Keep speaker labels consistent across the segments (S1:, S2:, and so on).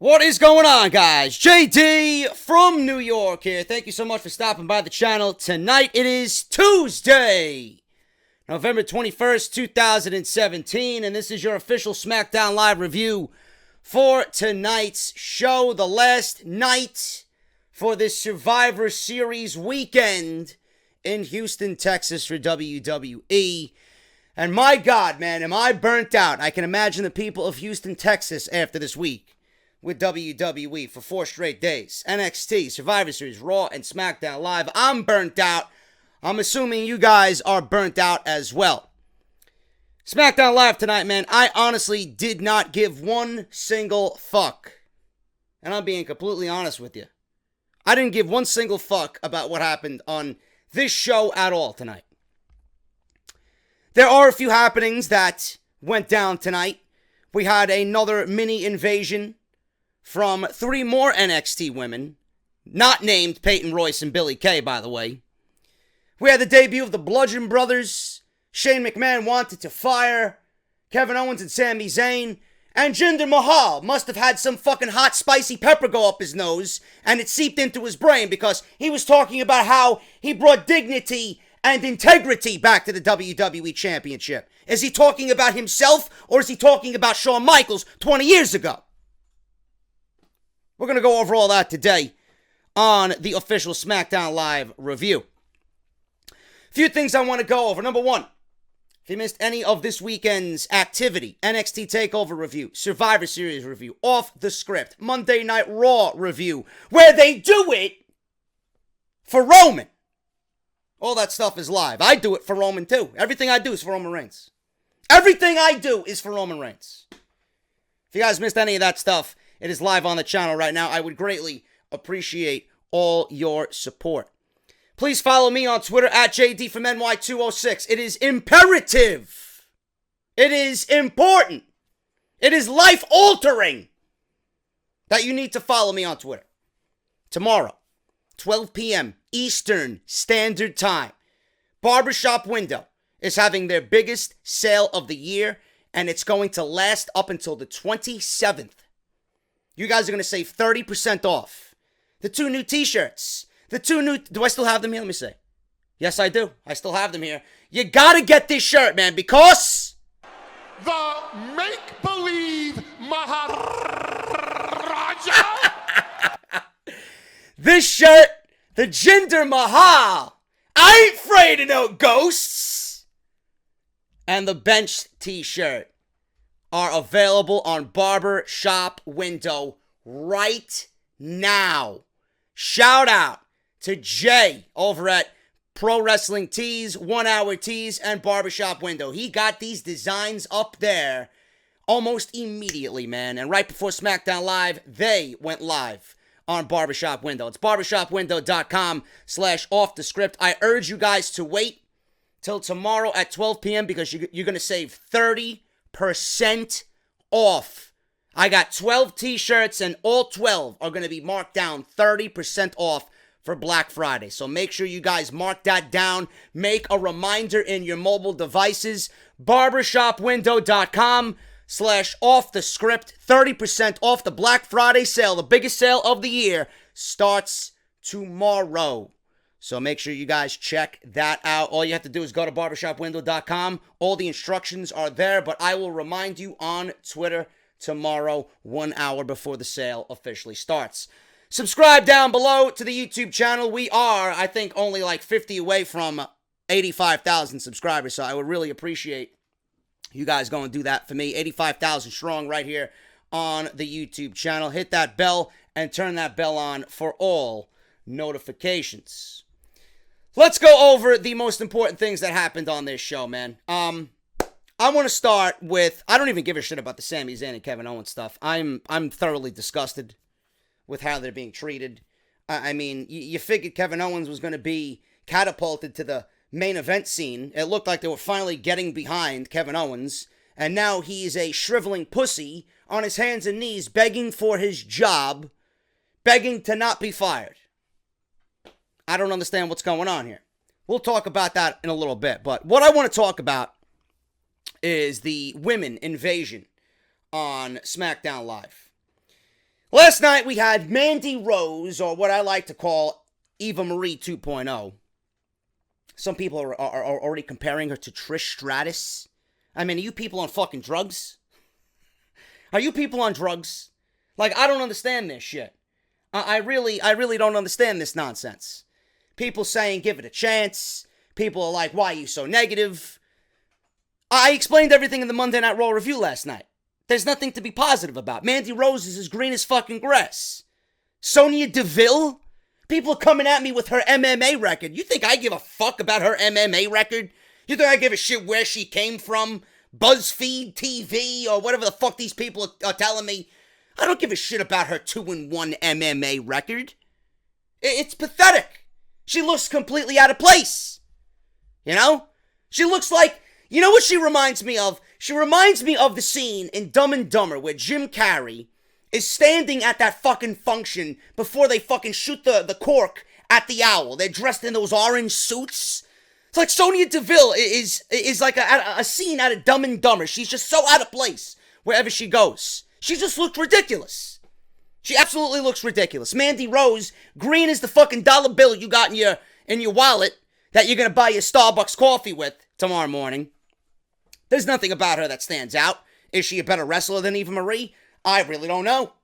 S1: What is going on, guys? JD from New York here. Thank you so much for stopping by the channel. Tonight it is Tuesday, November 21st, 2017, and this is your official SmackDown Live review for tonight's show, the last night for this Survivor Series weekend in Houston, Texas for WWE. And my God, man, am I burnt out. I can imagine the people of Houston, Texas after this week with WWE for 4 straight days. NXT, Survivor Series, Raw, and SmackDown Live. I'm burnt out. I'm assuming you guys are burnt out as well. SmackDown Live tonight, man, I honestly did not give one single fuck. And I'm being completely honest with you. I didn't give one single fuck about what happened on this show at all tonight. There are a few happenings that went down tonight. We had another mini invasion from 3 more NXT women, not named Peyton Royce and Billie Kay, by the way. We had the debut of the Bludgeon Brothers. Shane McMahon wanted to fire Kevin Owens and Sami Zayn. And Jinder Mahal must have had some fucking hot spicy pepper go up his nose, and it seeped into his brain because he was talking about how he brought dignity and integrity back to the WWE Championship. Is he talking about himself, or is he talking about Shawn Michaels 20 years ago? We're going to go over all that today on the official SmackDown Live review. A few things I want to go over. Number one, if you missed any of this weekend's activity, NXT TakeOver review, Survivor Series review, Off the Script, Monday Night Raw review, where they do it for Roman. All that stuff is live. I do it for Roman too. Everything I do is for Roman Reigns. Everything I do is for Roman Reigns. If you guys missed any of that stuff, it is live on the channel right now. I would greatly appreciate all your support. Please follow me on Twitter at JDFROMNY206. It is imperative. It is important. It is life-altering that you need to follow me on Twitter. Tomorrow, 12 p.m. Eastern Standard Time, Barbershop Window is having their biggest sale of the year, and it's going to last up until the 27th. You guys are going to save 30% off. The 2 new t-shirts. Do I still have them here? Let me see. Yes, I do. I still have them here. You got to get this shirt, man, because
S2: the make-believe Maharaja.
S1: This shirt, the Jinder Mahal, I ain't afraid of no ghosts, and the bench t-shirt are available on Barbershop Window right now. Shout out to Jay over at Pro Wrestling Tees, 1 Hour Tees, and Barbershop Window. He got these designs up there almost immediately, man. And right before SmackDown Live, they went live on Barbershop Window. It's barbershopwindow.com/offthescript. I urge you guys to wait till tomorrow at 12 p.m. because you're going to save 30% off. I got 12 t-shirts and all 12 are going to be marked down 30% off for Black Friday. So make sure you guys mark that down. Make a reminder in your mobile devices. barbershopwindow.com/offthescript. 30% off the Black Friday sale. The biggest sale of the year starts tomorrow. So make sure you guys check that out. All you have to do is go to barbershopwindow.com. All the instructions are there, but I will remind you on Twitter tomorrow, 1 hour before the sale officially starts. Subscribe down below to the YouTube channel. We are, I think, only like 50 away from 85,000 subscribers, so I would really appreciate you guys going to do that for me. 85,000 strong right here on the YouTube channel. Hit that bell and turn that bell on for all notifications. Let's go over the most important things that happened on this show, man. I want to start with, I don't even give a shit about the Sami Zayn and Kevin Owens stuff. I'm thoroughly disgusted with how they're being treated. I mean, you figured Kevin Owens was going to be catapulted to the main event scene. It looked like they were finally getting behind Kevin Owens, and now he's a shriveling pussy on his hands and knees begging for his job, begging to not be fired. I don't understand what's going on here. We'll talk about that in a little bit, but what I want to talk about is the women invasion on SmackDown Live. Last night we had Mandy Rose, or what I like to call Eva Marie 2.0. Some people are already comparing her to Trish Stratus. I mean, are you people on fucking drugs? Are you people on drugs? Like, I don't understand this shit. I really don't understand this nonsense. People saying, give it a chance. People are like, why are you so negative? I explained everything in the Monday Night Raw review last night. There's nothing to be positive about. Mandy Rose is as green as fucking grass. Sonya Deville? People are coming at me with her MMA record. You think I give a fuck about her MMA record? You think I give a shit where she came from? BuzzFeed TV or whatever the fuck these people are telling me? I don't give a shit about her 2-1 MMA record. It's pathetic. She looks completely out of place. You know? She looks like... You know what she reminds me of? She reminds me of the scene in Dumb and Dumber where Jim Carrey is standing at that fucking function before they fucking shoot the cork at the owl. They're dressed in those orange suits. It's like Sonya Deville is like a scene out of Dumb and Dumber. She's just so out of place wherever she goes. She just looks ridiculous. She absolutely looks ridiculous. Mandy Rose, green as the fucking dollar bill you got in your wallet that you're gonna buy your Starbucks coffee with tomorrow morning. There's nothing about her that stands out. Is she a better wrestler than Eva Marie? I really don't know.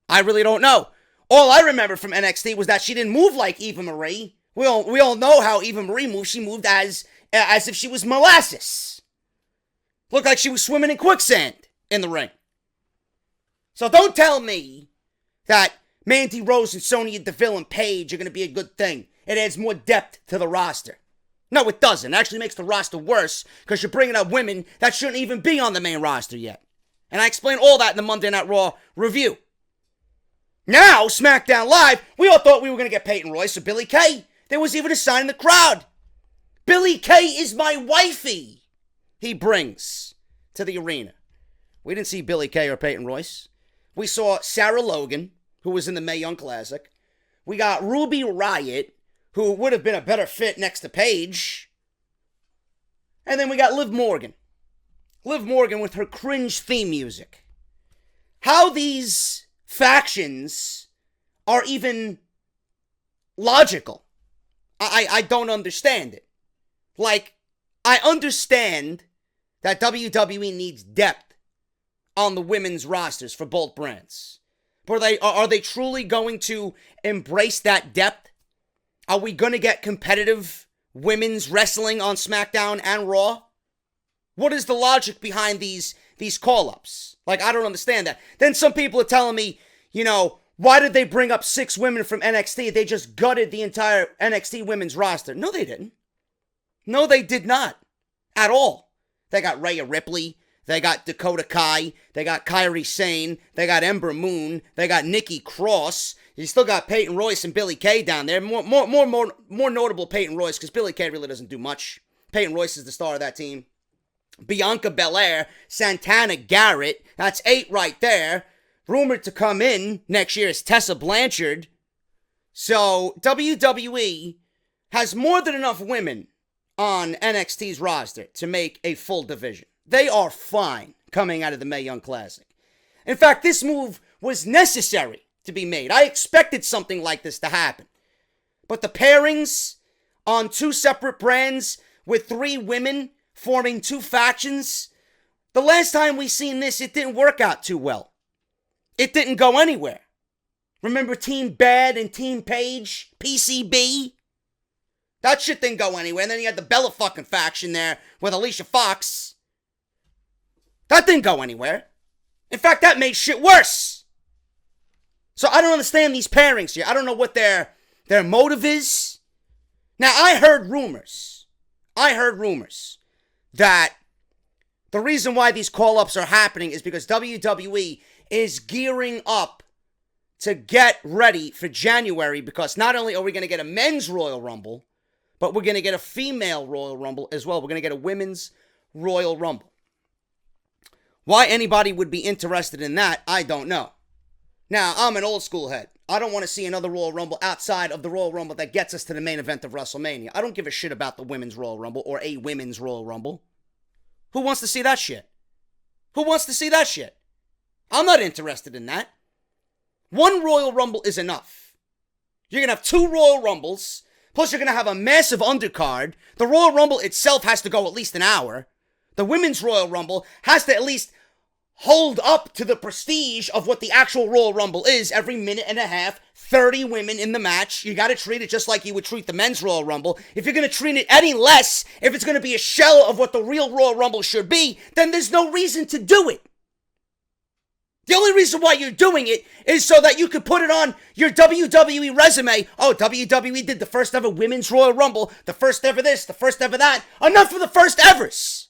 S1: All I remember from NXT was that she didn't move like Eva Marie. We all know how Eva Marie moved. She moved as if she was molasses. Looked like she was swimming in quicksand in the ring. So don't tell me that Mandy Rose and Sonya Deville and Paige are going to be a good thing. It adds more depth to the roster. No, it doesn't. It actually makes the roster worse because you're bringing up women that shouldn't even be on the main roster yet. And I explained all that in the Monday Night Raw review. Now, SmackDown Live, we all thought we were going to get Peyton Royce or Billie Kay. There was even a sign in the crowd. Billie Kay is my wifey, he brings to the arena. We didn't see Billie Kay or Peyton Royce. We saw Sarah Logan, who was in the Mae Young Classic. We got Ruby Riott, who would have been a better fit next to Paige. And then we got Liv Morgan. Liv Morgan with her cringe theme music. How these factions are even logical, I don't understand it. Like, I understand that WWE needs depth on the women's rosters for both brands. But are they truly going to embrace that depth? Are we going to get competitive women's wrestling on SmackDown and Raw? What is the logic behind these call-ups? Like, I don't understand that. Then some people are telling me, you know, why did they bring up 6 women from NXT? They just gutted the entire NXT women's roster. No, they didn't. No, they did not. At all. They got Rhea Ripley. They got Dakota Kai. They got Kairi Sane. They got Ember Moon. They got Nikki Cross. You still got Peyton Royce and Billie Kay down there. More notable Peyton Royce because Billie Kay really doesn't do much. Peyton Royce is the star of that team. Bianca Belair, Santana Garrett. That's 8 right there. Rumored to come in next year is Tessa Blanchard. So WWE has more than enough women on NXT's roster to make a full division. They are fine coming out of the Mae Young Classic. In fact, this move was necessary to be made. I expected something like this to happen. But the pairings on 2 separate brands with 3 women forming 2 factions, the last time we seen this, it didn't work out too well. It didn't go anywhere. Remember Team Bad and Team Paige? PCB? That shit didn't go anywhere. And then you had the Bella fucking faction there with Alicia Fox. That didn't go anywhere. In fact, that made shit worse. So I don't understand these pairings here. I don't know what their motive is. Now, I heard rumors that the reason why these call-ups are happening is because WWE is gearing up to get ready for January, because not only are we going to get a men's Royal Rumble, but we're going to get a female Royal Rumble as well. We're going to get a women's Royal Rumble. Why anybody would be interested in that, I don't know. Now, I'm an old school head. I don't want to see another Royal Rumble outside of the Royal Rumble that gets us to the main event of WrestleMania. I don't give a shit about the women's Royal Rumble or a women's Royal Rumble. Who wants to see that shit? Who wants to see that shit? I'm not interested in that. One Royal Rumble is enough. You're going to have 2 Royal Rumbles, plus you're going to have a massive undercard. The Royal Rumble itself has to go at least an hour. The Women's Royal Rumble has to at least hold up to the prestige of what the actual Royal Rumble is. Every minute and a half, 30 women in the match. You got to treat it just like you would treat the Men's Royal Rumble. If you're going to treat it any less, if it's going to be a shell of what the real Royal Rumble should be, then there's no reason to do it. The only reason why you're doing it is so that you could put it on your WWE resume. Oh, WWE did the first ever Women's Royal Rumble, the first ever this, the first ever that. Enough of the first evers.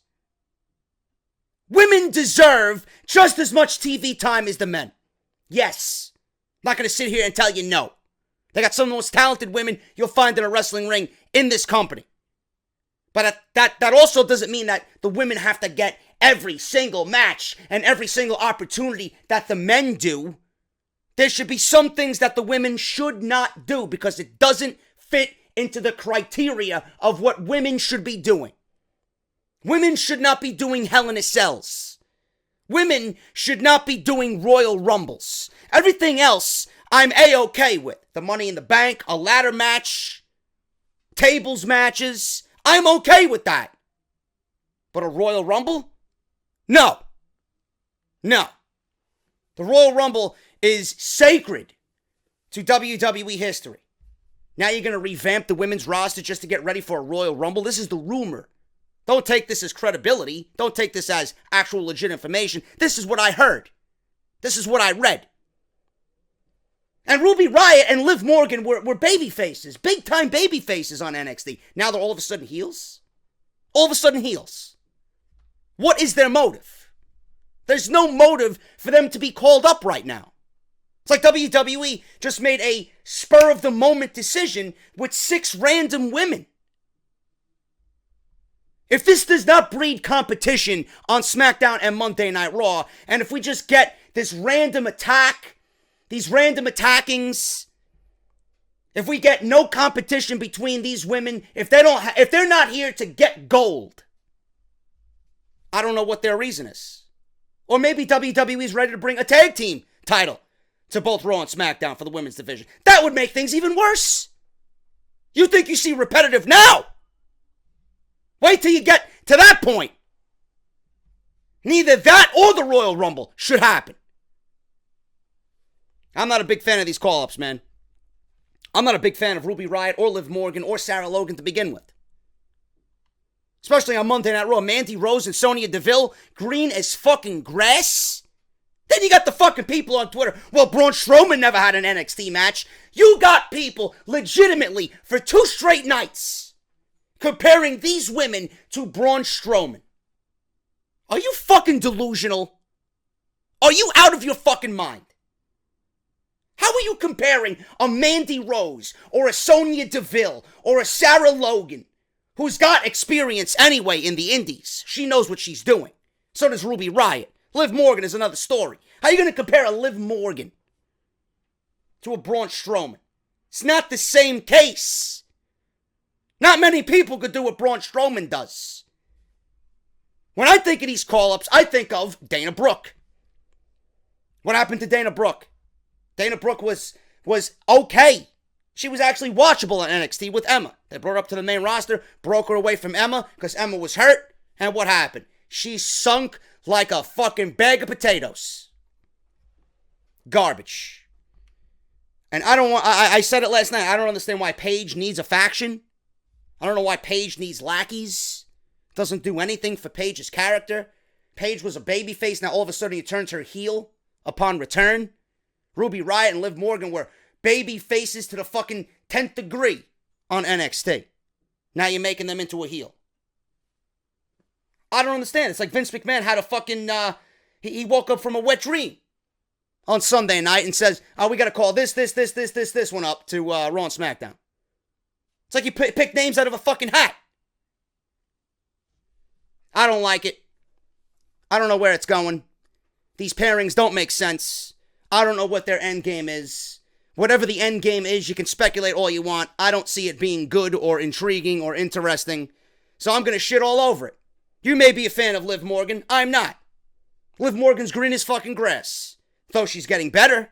S1: Women deserve just as much TV time as the men. Yes. I'm not going to sit here and tell you no. They got some of the most talented women you'll find in a wrestling ring in this company. But that also doesn't mean that the women have to get every single match and every single opportunity that the men do. There should be some things that the women should not do because it doesn't fit into the criteria of what women should be doing. Women should not be doing Hell in a Cells. Women should not be doing Royal Rumbles. Everything else, I'm A-okay with. The Money in the Bank, a ladder match, tables matches, I'm okay with that. But a Royal Rumble? No. No. The Royal Rumble is sacred to WWE history. Now you're going to revamp the women's roster just to get ready for a Royal Rumble? This is the rumor. Don't take this as credibility. Don't take this as actual legit information. This is what I heard. This is what I read. And Ruby Riott and Liv Morgan were baby faces. Big time baby faces on NXT. Now they're all of a sudden heels? All of a sudden heels. What is their motive? There's no motive for them to be called up right now. It's like WWE just made a spur of the moment decision with 6 random women. If this does not breed competition on SmackDown and Monday Night Raw, and if we just get this random attack, these random attackings, if we get no competition between these women, if they're not here to get gold, I don't know what their reason is. Or maybe WWE is ready to bring a tag team title to both Raw and SmackDown for the women's division. That would make things even worse. You think you see repetitive now? Wait till you get to that point. Neither that or the Royal Rumble should happen. I'm not a big fan of these call-ups, man. I'm not a big fan of Ruby Riott or Liv Morgan or Sarah Logan to begin with. Especially on Monday Night Raw. Mandy Rose and Sonya Deville, green as fucking grass. Then you got the fucking people on Twitter. Well, Braun Strowman never had an NXT match. You got people legitimately for 2 straight nights comparing these women to Braun Strowman. Are you fucking delusional? Are you out of your fucking mind? How are you comparing a Mandy Rose or a Sonya Deville or a Sarah Logan, who's got experience anyway in the indies? She knows what she's doing. So does Ruby Riott. Liv Morgan is another story. How are you going to compare a Liv Morgan to a Braun Strowman? It's not the same case. Not many people could do what Braun Strowman does. When I think of these call-ups, I think of Dana Brooke. What happened to Dana Brooke? Dana Brooke was okay. She was actually watchable on NXT with Emma. They brought her up to the main roster, broke her away from Emma because Emma was hurt. And what happened? She sunk like a fucking bag of potatoes. Garbage. And I said it last night, I don't understand why Paige needs a faction. I don't know why Paige needs lackeys. Doesn't do anything for Paige's character. Paige was a babyface, now all of a sudden he turns her heel upon return. Ruby Riott and Liv Morgan were baby faces to the fucking 10th degree on NXT. Now you're making them into a heel. I don't understand. It's like Vince McMahon had a fucking, he woke up from a wet dream on Sunday night and says, oh, we got to call this one up to Raw and SmackDown. It's like you pick names out of a fucking hat. I don't like it. I don't know where it's going. These pairings don't make sense. I don't know what their end game is. Whatever the end game is, you can speculate all you want. I don't see it being good or intriguing or interesting. So I'm going to shit all over it. You may be a fan of Liv Morgan. I'm not. Liv Morgan's green as fucking grass. Though she's getting better.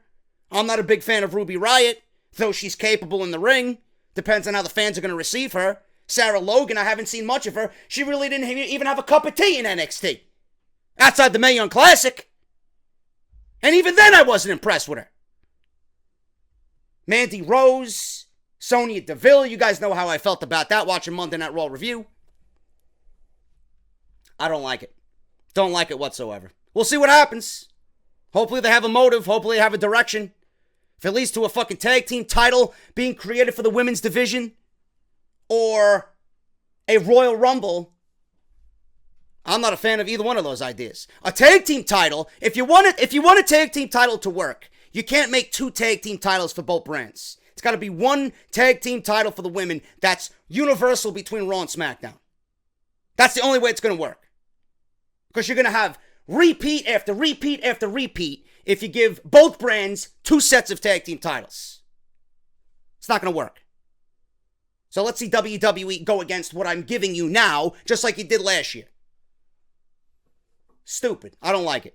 S1: I'm not a big fan of Ruby Riott, though she's capable in the ring. Depends on how the fans are going to receive her. Sarah Logan, I haven't seen much of her. She really didn't even have a cup of tea in NXT. Outside the Mae Young Classic. And even then I wasn't impressed with her. Mandy Rose, Sonya Deville, you guys know how I felt about that watching Monday Night Raw review. I don't like it. Don't like it whatsoever. We'll see what happens. Hopefully they have a motive. Hopefully they have a direction. If it leads to a fucking tag team title being created for the women's division or a Royal Rumble, I'm not a fan of either one of those ideas. A tag team title, if you want a tag team title to work, you can't make 2 tag team titles for both brands. It's got to be 1 tag team title for the women that's universal between Raw and SmackDown. That's the only way it's going to work. Because you're going to have repeat after repeat after repeat if you give both brands 2 sets of tag team titles. It's not going to work. So let's see WWE go against what I'm giving you now, just like you did last year. Stupid. I don't like it.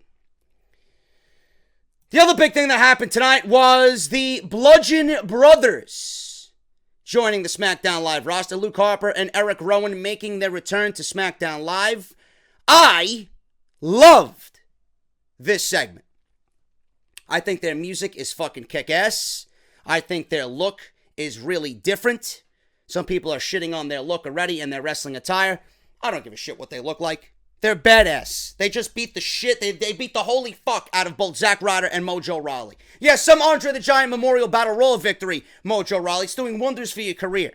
S1: The other big thing that happened tonight was the Bludgeon Brothers joining the SmackDown Live roster. Luke Harper and Eric Rowan making their return to SmackDown Live. I loved this segment. I think their music is fucking kick-ass. I think their look is really different. Some people are shitting on their look already and their wrestling attire. I don't give a shit what they look like. They're badass. They just beat the shit. They beat the holy fuck out of both Zack Ryder and Mojo Rawley. Yes, some Andre the Giant Memorial Battle Royal victory, Mojo Rawley. It's doing wonders for your career.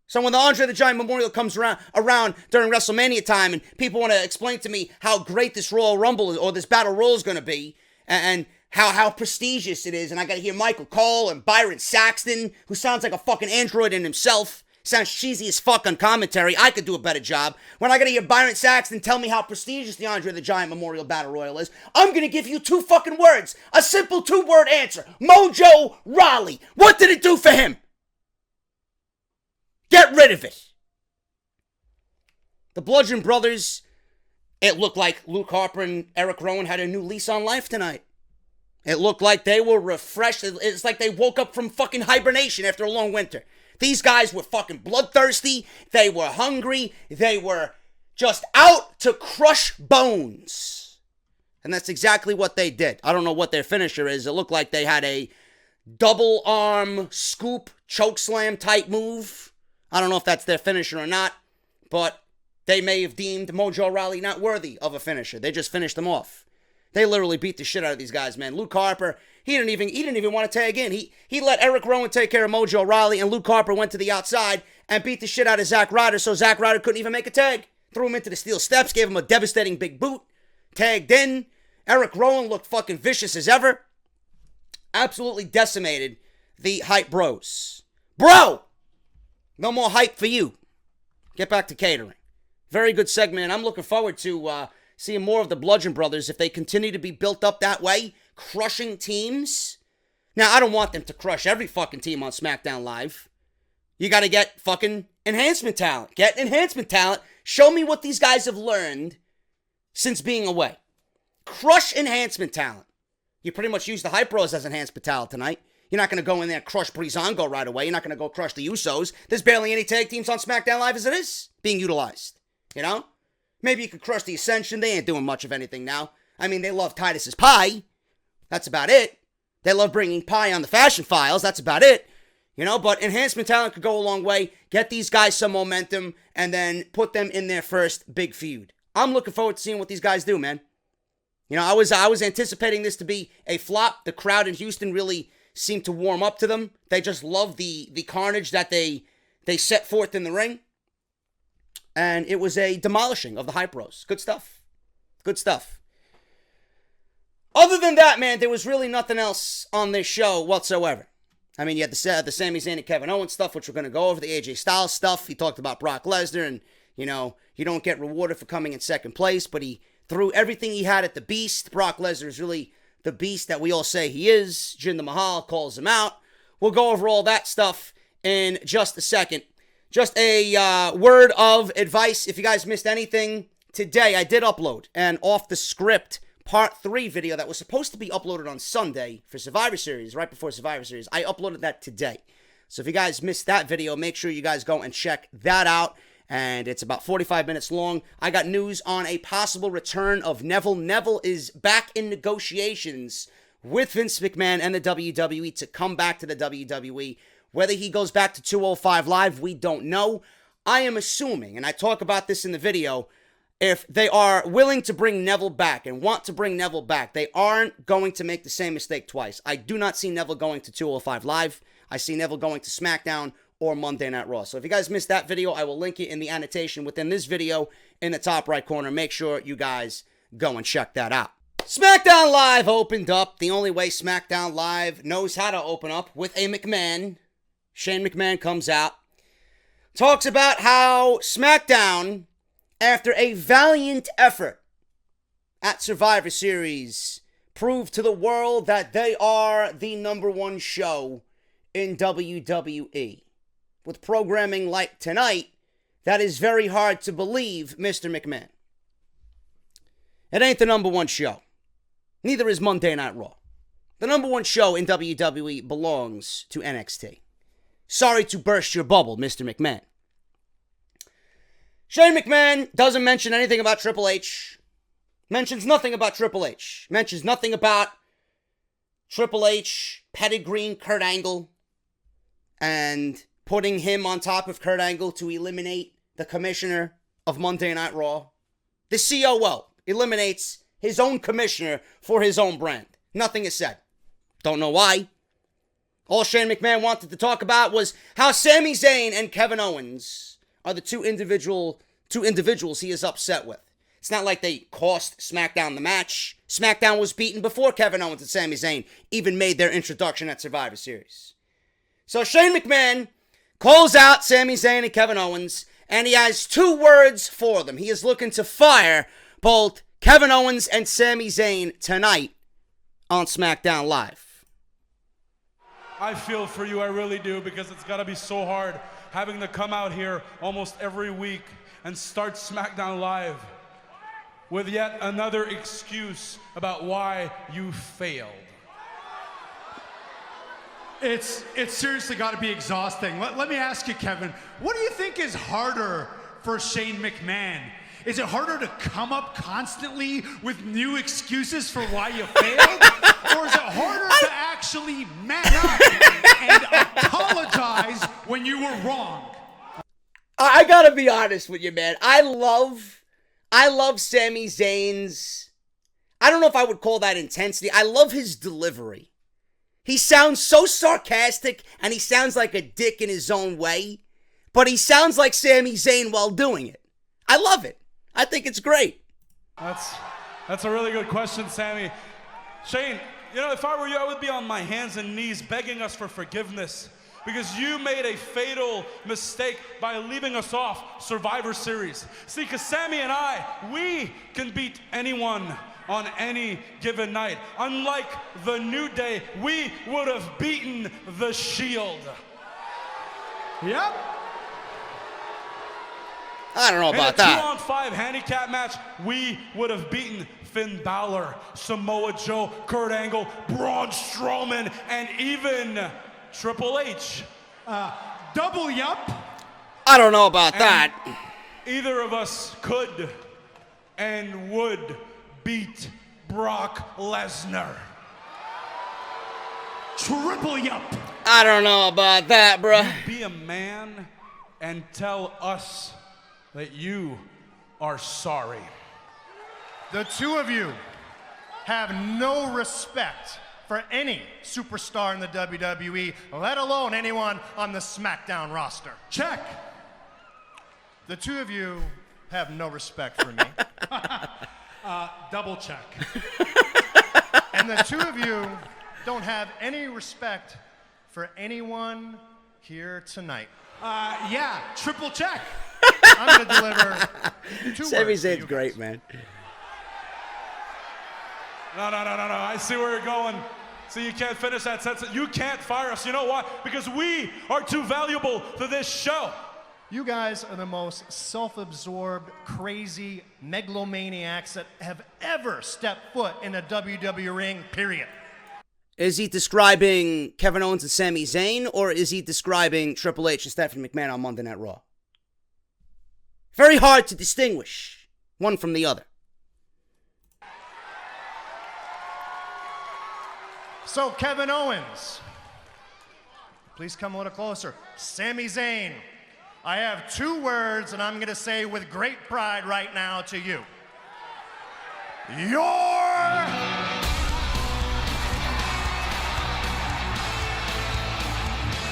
S1: So when the Andre the Giant Memorial comes around during WrestleMania time and people want to explain to me how great this Royal Rumble is, or this Battle Royal is going to be, and how prestigious it is, and I got to hear Michael Cole and Byron Saxton, who sounds like a fucking android in himself, sounds cheesy as fuck on commentary. I could do a better job. When I got to hear Byron Saxton tell me how prestigious the Andre the Giant Memorial Battle Royal is, I'm going to give you 2 fucking words. A simple 2-word answer. Mojo Rawley. What did it do for him? Get rid of it. The Bludgeon Brothers, it looked like Luke Harper and Eric Rowan had a new lease on life tonight. It looked like they were refreshed. It's like they woke up from fucking hibernation after a long winter. These guys were fucking bloodthirsty. They were hungry. They were just out to crush bones. And that's exactly what they did. I don't know what their finisher is. It looked like they had a double arm scoop chokeslam type move. I don't know if that's their finisher or not, but they may have deemed Mojo Rawley not worthy of a finisher. They just finished them off. They literally beat the shit out of these guys, man. Luke Harper, he didn't even want to tag in. He let Eric Rowan take care of Mojo Rawley, and Luke Harper went to the outside and beat the shit out of Zack Ryder, so Zack Ryder couldn't even make a tag. Threw him into the steel steps, gave him a devastating big boot, tagged in. Eric Rowan looked fucking vicious as ever. Absolutely decimated the Hype Bros. Bro! No more hype for you. Get back to catering. Very good segment, and I'm looking forward to seeing more of the Bludgeon Brothers if they continue to be built up that way, crushing teams. Now, I don't want them to crush every fucking team on SmackDown Live. You got to get fucking enhancement talent. Get enhancement talent. Show me what these guys have learned since being away. Crush enhancement talent. You pretty much used the Hype Bros as enhancement talent tonight. You're not going to go in there and crush Breezango right away. You're not going to go crush the Usos. There's barely any tag teams on SmackDown Live as it is being utilized. You know? Maybe you could crush the Ascension. They ain't doing much of anything now. I mean, they love Titus's pie. That's about it. They love bringing pie on the Fashion Files. That's about it. You know, but enhancement talent could go a long way. Get these guys some momentum and then put them in their first big feud. I'm looking forward to seeing what these guys do, man. You know, I was anticipating this to be a flop. The crowd in Houston really seemed to warm up to them. They just love the carnage that they set forth in the ring. And it was a demolishing of the Hype Bros. Good stuff. Good stuff. Other than that, man, there was really nothing else on this show whatsoever. I mean, you had the Sami Zayn and Kevin Owens stuff, which we're going to go over, the AJ Styles stuff. He talked about Brock Lesnar and, you know, you don't get rewarded for coming in second place, but he threw everything he had at the Beast. Brock Lesnar is really the Beast that we all say he is. Jinder Mahal calls him out. We'll go over all that stuff in just a second. Just a word of advice. If you guys missed anything today, I did upload an off-the-script Part 3 video that was supposed to be uploaded on Sunday for Survivor Series, right before Survivor Series. I uploaded that today. So if you guys missed that video, make sure you guys go and check that out. And it's about 45 minutes long. I got news on a possible return of Neville. Neville is back in negotiations with Vince McMahon and the WWE to come back to the WWE. Whether he goes back to 205 Live, we don't know. I am assuming, and I talk about this in the video, if they are willing to bring Neville back and want to bring Neville back, they aren't going to make the same mistake twice. I do not see Neville going to 205 Live. I see Neville going to SmackDown or Monday Night Raw. So if you guys missed that video, I will link it in the annotation within this video in the top right corner. Make sure you guys go and check that out. SmackDown Live opened up the only way SmackDown Live knows how to open up, with a McMahon. Shane McMahon comes out, talks about how SmackDown, after a valiant effort at Survivor Series, proved to the world that they are the #1 show in WWE. With programming like tonight, that is very hard to believe, Mr. McMahon. It ain't the #1 show. Neither is Monday Night Raw. The #1 show in WWE belongs to NXT. Sorry to burst your bubble, Mr. McMahon. Shane McMahon doesn't mention anything about Triple H. Mentions nothing about Triple H. Mentions nothing about Triple H pedigreeing Kurt Angle and putting him on top of Kurt Angle to eliminate the commissioner of Monday Night Raw. The COO eliminates his own commissioner for his own brand. Nothing is said. Don't know why. All Shane McMahon wanted to talk about was how Sami Zayn and Kevin Owens are the two individuals he is upset with. It's not like they cost SmackDown the match. SmackDown was beaten before Kevin Owens and Sami Zayn even made their introduction at Survivor Series. So Shane McMahon calls out Sami Zayn and Kevin Owens, and he has 2 words for them. He is looking to fire both Kevin Owens and Sami Zayn tonight on SmackDown Live.
S3: I feel for you, I really do, because it's got to be so hard having to come out here almost every week and start SmackDown Live with yet another excuse about why you failed.
S4: It's seriously got to be exhausting. Let me ask you, Kevin, what do you think is harder for Shane McMahon? Is it harder to come up constantly with new excuses for why you failed? Or is it harder to actually man up and apologize when you were wrong?
S1: I gotta be honest with you, man. I love Sami Zayn's, I don't know if I would call that intensity. I love his delivery. He sounds so sarcastic, and he sounds like a dick in his own way, but he sounds like Sami Zayn while doing it. I love it. I think it's great.
S3: That's a really good question, Sammy. Shane, you know, if I were you, I would be on my hands and knees begging us for forgiveness, because you made a fatal mistake by leaving us off Survivor Series. See, because Sammy and I, we can beat anyone on any given night. Unlike the New Day, we would have beaten the Shield.
S4: Yep.
S1: I don't know about that.
S3: In a 2-on-5 handicap match, we would have beaten Finn Balor, Samoa Joe, Kurt Angle, Braun Strowman, and even Triple H.
S4: Double yup.
S1: I don't know about that.
S3: Either of us could and would beat Brock Lesnar.
S4: Triple yup.
S1: I don't know about that, bruh.
S3: Be a man and tell us that you are sorry.
S4: The 2 of you have no respect for any superstar in the WWE, let alone anyone on the SmackDown roster. Check. The 2 of you have no respect for me. Double check. And the 2 of you don't have any respect for anyone here tonight. Yeah, triple check. I'm gonna deliver 2
S1: Sami
S4: words to
S1: Zayn's
S4: you
S1: great,
S4: guys.
S1: man.
S3: No. I see where you're going. See, you can't finish that sentence. You can't fire us. You know why? Because we are too valuable to this show.
S5: You guys are the most self-absorbed, crazy megalomaniacs that have ever stepped foot in a WWE ring, period.
S1: Is he describing Kevin Owens and Sami Zayn, or is he describing Triple H and Stephanie McMahon on Monday Night Raw? Very hard to distinguish one from the other.
S5: So, Kevin Owens, please come a little closer. Sami Zayn, I have 2 words, and I'm going to say with great pride right now to you.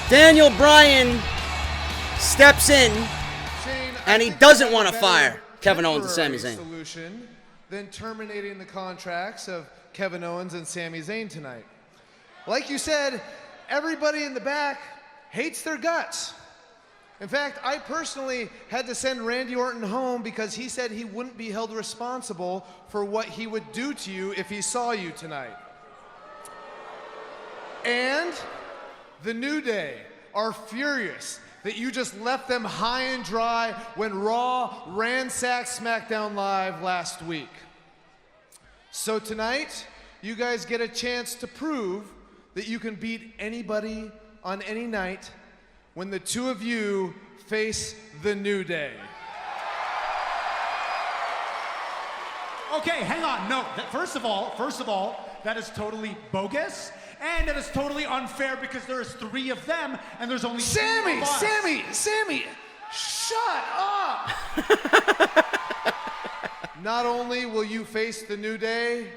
S1: Daniel Bryan steps in,
S6: Shane,
S1: and he doesn't want to fire Kevin Owens and Sami
S6: temporary
S1: Zayn.
S6: Solution than terminating the contracts of Kevin Owens and Sami Zayn tonight. Like you said, everybody in the back hates their guts. In fact, I personally had to send Randy Orton home because he said he wouldn't be held responsible for what he would do to you if he saw you tonight. And the New Day are furious that you just left them high and dry when Raw ransacked SmackDown Live last week. So tonight, you guys get a chance to prove that you can beat anybody on any night when the 2 of you face the New Day.
S4: Okay, hang on. No, first of all, that is totally bogus, and that is totally unfair because there's 3 of them, and there's only 2 of us.
S6: Sammy, shut up! Not only will you face the New Day,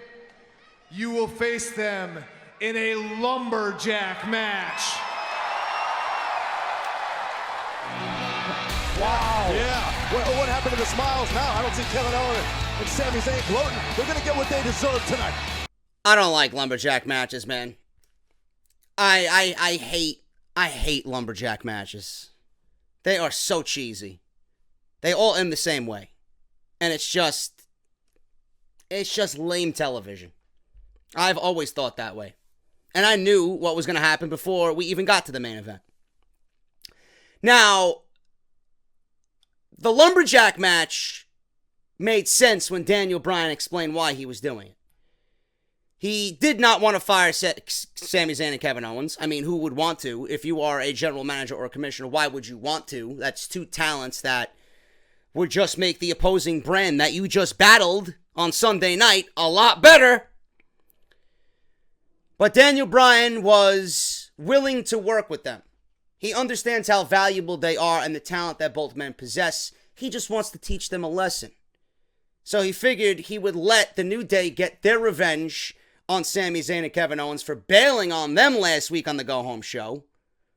S6: you will face them in a lumberjack match.
S7: Wow. Yeah. What happened to the smiles now? I don't see Kevin Owens and Sami Zayn gloating. They're going to get what they deserve tonight.
S1: I don't like lumberjack matches, man. I hate lumberjack matches. They are so cheesy. They all end the same way. And it's just lame television. I've always thought that way. And I knew what was going to happen before we even got to the main event. Now, the lumberjack match made sense when Daniel Bryan explained why he was doing it. He did not want to fire Sami Zayn and Kevin Owens. I mean, who would want to? If you are a general manager or a commissioner, why would you want to? That's 2 talents that would just make the opposing brand that you just battled on Sunday night a lot better. But Daniel Bryan was willing to work with them. He understands how valuable they are and the talent that both men possess. He just wants to teach them a lesson. So he figured he would let the New Day get their revenge on Sami Zayn and Kevin Owens for bailing on them last week on the Go Home show,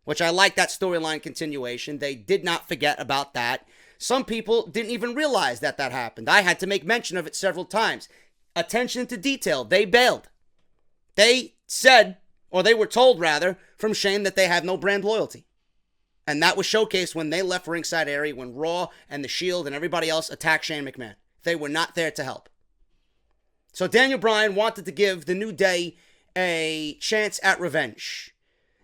S1: which I like that storyline continuation. They did not forget about that. Some people didn't even realize that happened. I had to make mention of it several times. Attention to detail. They bailed. They said, or they were told rather, from Shane that they have no brand loyalty. And that was showcased when they left ringside area, when Raw and The Shield and everybody else attacked Shane McMahon. They were not there to help. So Daniel Bryan wanted to give the New Day a chance at revenge.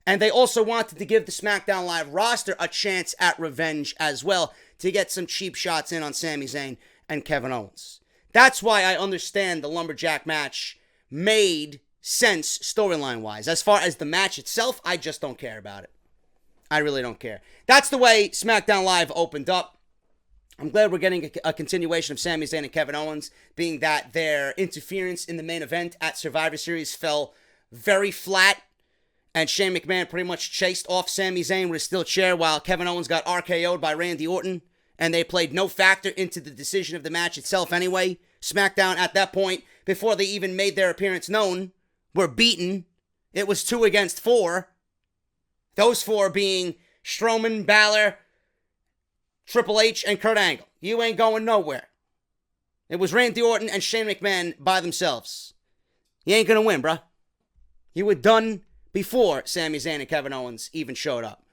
S1: And they also wanted to give the SmackDown Live roster a chance at revenge as well, to get some cheap shots in on Sami Zayn and Kevin Owens. That's why I understand the lumberjack match made sense storyline-wise. As far as the match itself, I just don't care about it. I really don't care. That's the way SmackDown Live opened up. I'm glad we're getting a continuation of Sami Zayn and Kevin Owens, being that their interference in the main event at Survivor Series fell very flat, and Shane McMahon pretty much chased off Sami Zayn with a steel chair while Kevin Owens got RKO'd by Randy Orton, and they played no factor into the decision of the match itself anyway. SmackDown at that point, before they even made their appearance known, were beaten. It was 2 against 4. Those 4 being Strowman, Balor, Triple H, and Kurt Angle. You ain't going nowhere. It was Randy Orton and Shane McMahon by themselves. You ain't gonna win, bruh. You were done before Sami Zayn and Kevin Owens even showed up.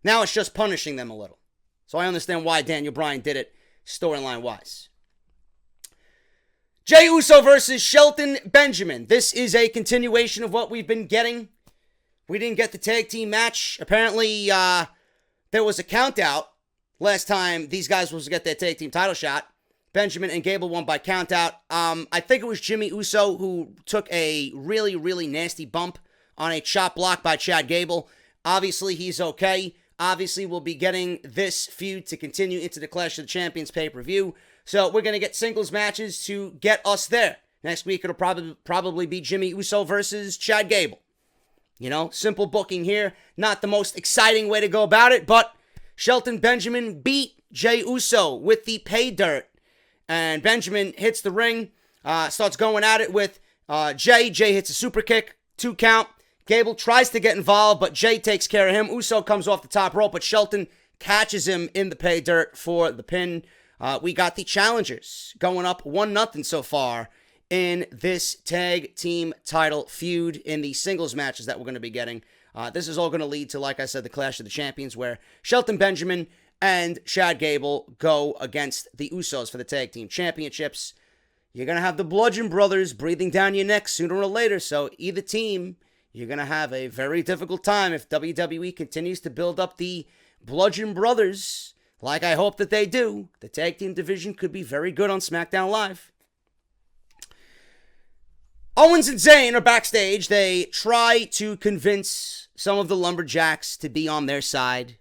S1: Now it's just punishing them a little. So I understand why Daniel Bryan did it storyline-wise. Jey Uso versus Shelton Benjamin. This is a continuation of what we've been getting. We didn't get the tag team match. Apparently, there was a count out last time these guys were supposed to get their tag team title shot. Benjamin and Gable won by countout. I think it was Jimmy Uso who took a really, really nasty bump on a chop block by Chad Gable. Obviously, he's okay. Obviously, we'll be getting this feud to continue into the Clash of the Champions pay-per-view. So we're going to get singles matches to get us there. Next week, it'll probably be Jimmy Uso versus Chad Gable. You know, simple booking here. Not the most exciting way to go about it, but Shelton Benjamin beat Jey Uso with the pay dirt. And Benjamin hits the ring, starts going at it with Jey. Jey hits a super kick, 2 count. Gable tries to get involved, but Jey takes care of him. Uso comes off the top rope, but Shelton catches him in the pay dirt for the pin. We got the challengers going up 1-0 so far in this tag team title feud in the singles matches that we're going to be getting. This is all going to lead to, like I said, the Clash of the Champions, where Shelton Benjamin and Chad Gable go against the Usos for the tag team championships. You're going to have the Bludgeon Brothers breathing down your neck sooner or later, so either team, you're going to have a very difficult time if WWE continues to build up the Bludgeon Brothers, like I hope that they do. The tag team division could be very good on SmackDown Live. Owens and Zayn are backstage. They try to convince some of the Lumberjacks to be on their side.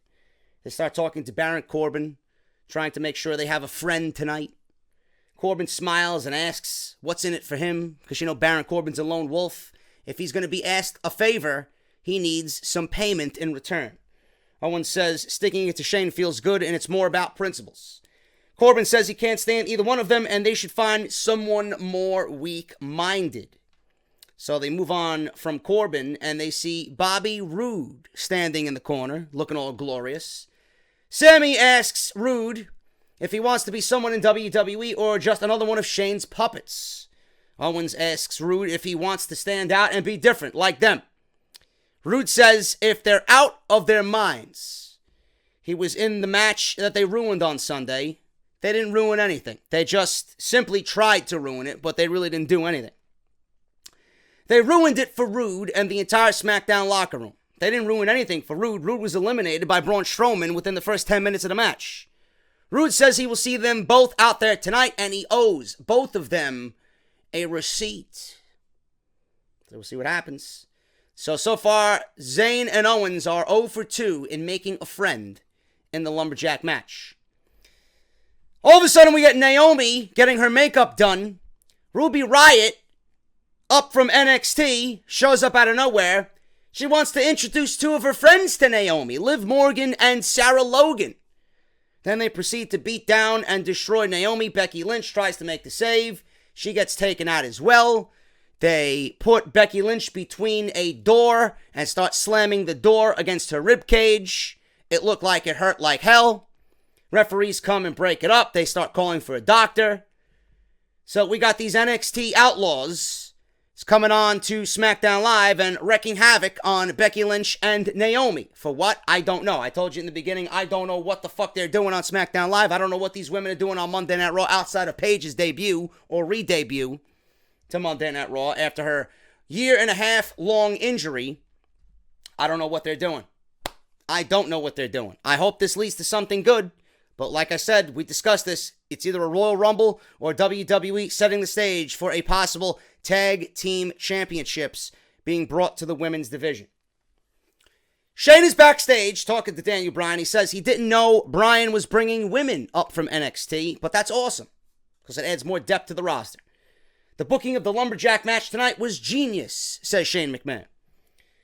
S1: They start talking to Baron Corbin, trying to make sure they have a friend tonight. Corbin smiles and asks what's in it for him, because you know Baron Corbin's a lone wolf. If he's going to be asked a favor, he needs some payment in return. Owens says sticking it to Shane feels good, and it's more about principles. Corbin says he can't stand either one of them, and they should find someone more weak-minded. So they move on from Corbin, and they see Bobby Roode standing in the corner, looking all glorious. Sami asks Roode if he wants to be someone in WWE or just another one of Shane's puppets. Owens asks Roode if he wants to stand out and be different, like them. Roode says if they're out of their minds. He was in the match that they ruined on Sunday. They didn't ruin anything. They just simply tried to ruin it, but they really didn't do anything. They ruined it for Roode and the entire SmackDown locker room. They didn't ruin anything for Roode. Roode was eliminated by Braun Strowman within the first 10 minutes of the match. Roode says he will see them both out there tonight, and he owes both of them a receipt. So we'll see what happens. So far, Zayn and Owens are 0 for 2 in making a friend in the Lumberjack match. All of a sudden, we get Naomi getting her makeup done. Ruby Riott, up from NXT, shows up out of nowhere. She wants to introduce 2 of her friends to Naomi, Liv Morgan and Sarah Logan. Then they proceed to beat down and destroy Naomi. Becky Lynch tries to make the save. She gets taken out as well. They put Becky Lynch between a door and start slamming the door against her ribcage. It looked like it hurt like hell. Referees come and break it up. They start calling for a doctor. So we got these NXT Outlaws coming on to SmackDown Live and wreaking havoc on Becky Lynch and Naomi. For what? I don't know. I told you in the beginning, I don't know what the fuck they're doing on SmackDown Live. I don't know what these women are doing on Monday Night Raw outside of Paige's debut or re-debut to Monday Night Raw after her 1.5 year long injury. I don't know what they're doing. I don't know what they're doing. I hope this leads to something good. But like I said, we discussed this. It's either a Royal Rumble or WWE setting the stage for a possible tag team championships being brought to the women's division. Shane is backstage talking to Daniel Bryan. He says he didn't know Bryan was bringing women up from NXT, but that's awesome because it adds more depth to the roster. The booking of the Lumberjack match tonight was genius, says Shane McMahon.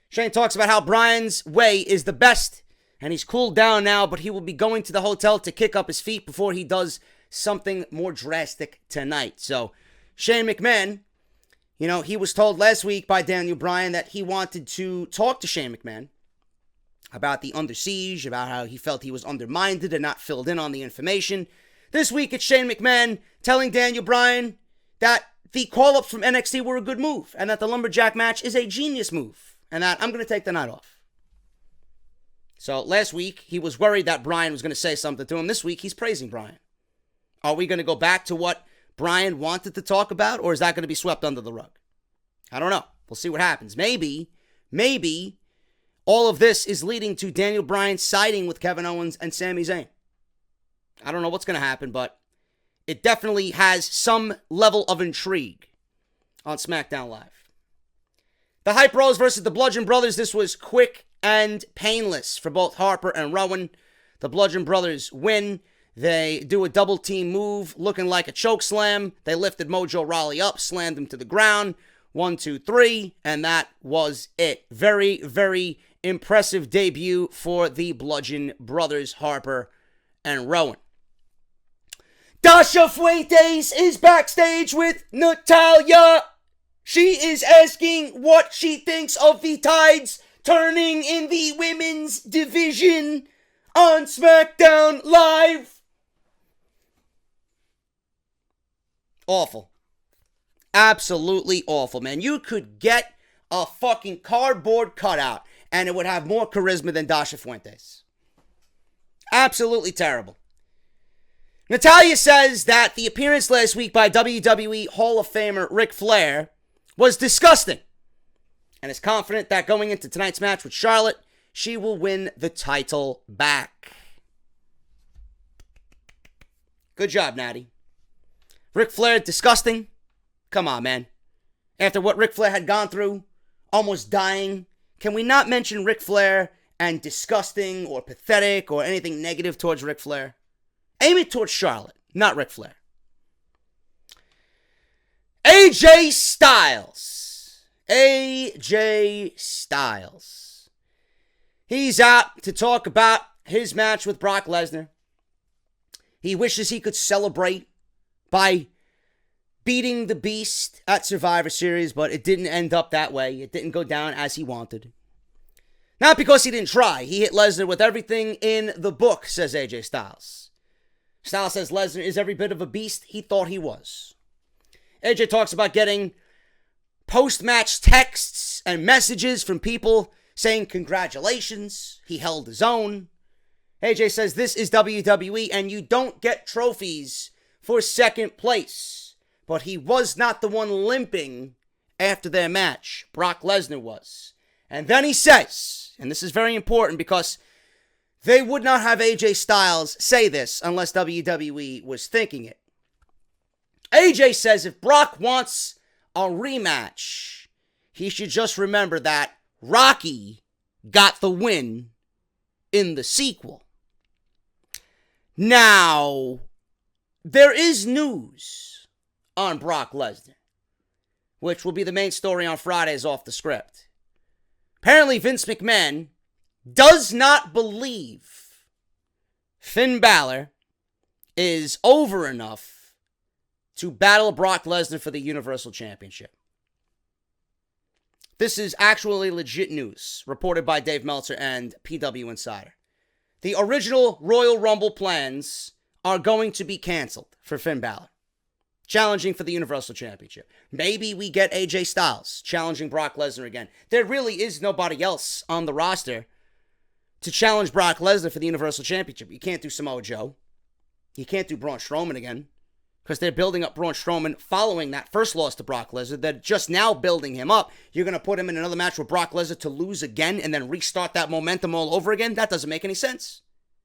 S1: Shane talks about how Bryan's way is the best, and he's cooled down now, but he will be going to the hotel to kick up his feet before he does something more drastic tonight. So, Shane McMahon, you know, he was told last week by Daniel Bryan that he wanted to talk to Shane McMahon about the Under Siege, about how he felt he was undermined and not filled in on the information. This week, it's Shane McMahon telling Daniel Bryan that the call-ups from NXT were a good move, and that the Lumberjack match is a genius move, and that I'm going to take the night off. So last week, he was worried that Bryan was going to say something to him. This week, he's praising Bryan. Are we going to go back to what Bryan wanted to talk about, or is that going to be swept under the rug? I don't know. We'll see what happens. Maybe all of this is leading to Daniel Bryan siding with Kevin Owens and Sami Zayn. I don't know what's going to happen, but it definitely has some level of intrigue on SmackDown Live. The Hype Bros versus the Bludgeon Brothers. This was quick and painless for both Harper and Rowan. The Bludgeon Brothers win. They do a double team move looking like a choke slam. They lifted Mojo Rawley up, slammed him to the ground. 1, 2, 3, and that was it. Very, very impressive debut for the Bludgeon Brothers, Harper and Rowan. Dasha Fuentes is backstage with Natalya. She is asking what she thinks of the tides turning in the women's division on SmackDown Live. Awful. Absolutely awful, man. You could get a fucking cardboard cutout and it would have more charisma than Dasha Fuentes. Absolutely terrible. Natalya says that the appearance last week by WWE Hall of Famer Ric Flair was disgusting and is confident that going into tonight's match with Charlotte, she will win the title back. Good job, Natty. Ric Flair, disgusting? Come on, man. After what Ric Flair had gone through, almost dying, can we not mention Ric Flair and disgusting or pathetic or anything negative towards Ric Flair? Aim it towards Charlotte, not Ric Flair. AJ Styles. AJ Styles. He's out to talk about his match with Brock Lesnar. He wishes he could celebrate by beating the Beast at Survivor Series, but it didn't end up that way. It didn't go down as he wanted. Not because he didn't try. He hit Lesnar with everything in the book, says AJ Styles. Styles says Lesnar is every bit of a beast he thought he was. AJ talks about getting post-match texts and messages from people saying congratulations, he held his own. AJ says this is WWE and you don't get trophies for second place. But he was not the one limping after their match. Brock Lesnar was. And then he says, and this is very important because they would not have AJ Styles say this unless WWE was thinking it. AJ says if Brock wants a rematch, he should just remember that Rocky got the win in the sequel. Now, there is news on Brock Lesnar, which will be the main story on Fridays off the script. Apparently, Vince McMahon does not believe Finn Balor is over enough to battle Brock Lesnar for the Universal Championship. This is actually legit news, reported by Dave Meltzer and PW Insider. The original Royal Rumble plans are going to be canceled for Finn Balor, challenging for the Universal Championship. Maybe we get AJ Styles challenging Brock Lesnar again. There really is nobody else on the roster to challenge Brock Lesnar for the Universal Championship. You can't do Samoa Joe. You can't do Braun Strowman again because they're building up Braun Strowman following that first loss to Brock Lesnar. They're just now building him up. You're going to put him in another match with Brock Lesnar to lose again and then restart that momentum all over again? That doesn't make any sense.